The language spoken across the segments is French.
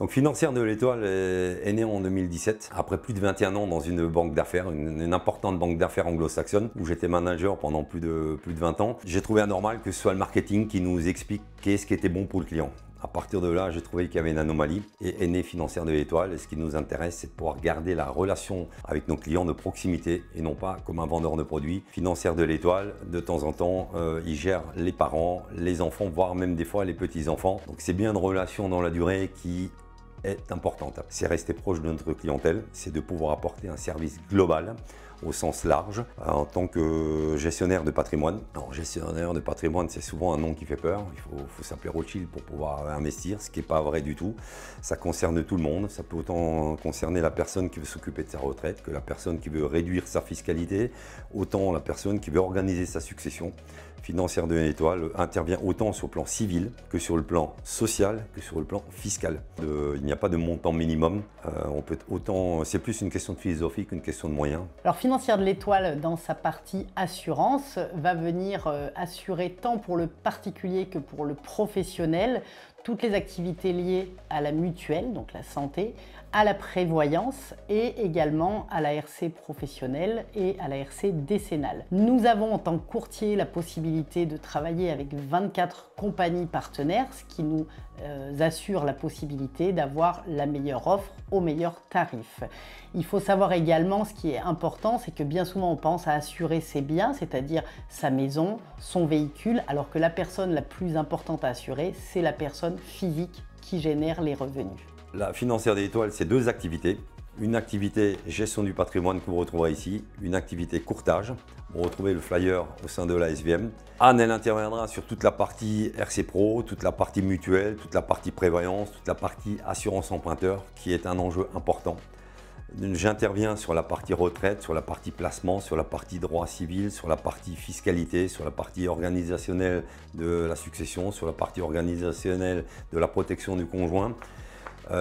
Donc Financière de l'Étoile est née en 2017, après plus de 21 ans dans une banque d'affaires, une importante banque d'affaires anglo-saxonne, où j'étais manager pendant plus de 20 ans. J'ai trouvé anormal que ce soit le marketing qui nous explique qu'est-ce qui était bon pour le client. À partir de là, j'ai trouvé qu'il y avait une anomalie et est née Financière de l'Étoile. Et ce qui nous intéresse, c'est de pouvoir garder la relation avec nos clients de proximité et non pas comme un vendeur de produits. Financière de l'Étoile, de temps en temps, il gère les parents, les enfants, voire même des fois les petits-enfants. Donc c'est bien une relation dans la durée qui est importante. C'est rester proche de notre clientèle, c'est de pouvoir apporter un service global au sens large en tant que gestionnaire de patrimoine. Alors, gestionnaire de patrimoine, c'est souvent un nom qui fait peur. Il faut s'appeler Rothschild pour pouvoir investir, ce qui n'est pas vrai du tout. Ça concerne tout le monde. Ça peut autant concerner la personne qui veut s'occuper de sa retraite que la personne qui veut réduire sa fiscalité, autant la personne qui veut organiser sa succession. Financière de l'Étoile intervient autant sur le plan civil que sur le plan social que sur le plan fiscal. Il n'y a pas de montant minimum. C'est plus une question de philosophie qu'une question de moyens. Alors Financière de l'Étoile, dans sa partie assurance, va venir assurer tant pour le particulier que pour le professionnel toutes les activités liées à la mutuelle, donc la santé, à la prévoyance et également à la RC professionnelle et à la RC décennale. Nous avons en tant que courtier la possibilité de travailler avec 24 compagnies partenaires, ce qui nous assure la possibilité d'avoir la meilleure offre au meilleur tarif. Il faut savoir également, ce qui est important, c'est que bien souvent on pense à assurer ses biens, c'est-à-dire sa maison, son véhicule, alors que la personne la plus importante à assurer, c'est la personne physique qui génère les revenus. La Financière de l'Étoile, c'est deux activités. Une activité gestion du patrimoine que vous retrouverez ici, une activité courtage. Vous retrouvez le flyer au sein de la SVM. Anne, elle interviendra sur toute la partie RC Pro, toute la partie mutuelle, toute la partie prévoyance, toute la partie assurance emprunteur, qui est un enjeu important. J'interviens sur la partie retraite, sur la partie placement, sur la partie droit civil, sur la partie fiscalité, sur la partie organisationnelle de la succession, sur la partie organisationnelle de la protection du conjoint.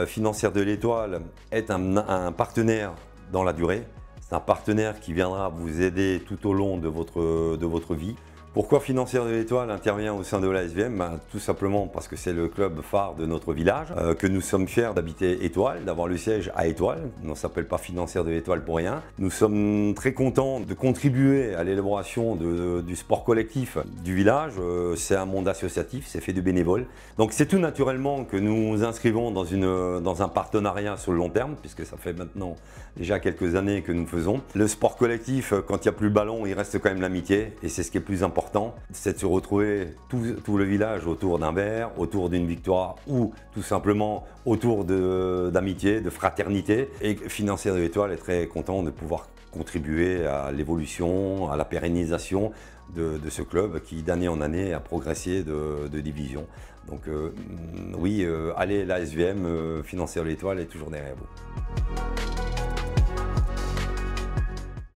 Financière de l'Étoile est un partenaire dans la durée. C'est un partenaire qui viendra vous aider tout au long de votre vie. Pourquoi Financière de l'Étoile intervient au sein de la SVM? Tout simplement parce que c'est le club phare de notre village, que nous sommes fiers d'habiter Étoile, d'avoir le siège à Étoile. On ne s'appelle pas Financière de l'Étoile pour rien. Nous sommes très contents de contribuer à l'élaboration du sport collectif du village. C'est un monde associatif, c'est fait de bénévoles. Donc c'est tout naturellement que nous nous inscrivons dans un partenariat sur le long terme, puisque ça fait maintenant déjà quelques années que nous faisons. Le sport collectif, quand il n'y a plus le ballon, il reste quand même l'amitié, et c'est ce qui est le plus important. C'est de se retrouver tout le village autour d'un verre, autour d'une victoire ou tout simplement autour d'amitié, de fraternité. Et Financière de l'Étoile est très content de pouvoir contribuer à l'évolution, à la pérennisation de ce club qui d'année en année a progressé de division. Donc oui, allez, la SVM, Financière de l'Étoile est toujours derrière vous.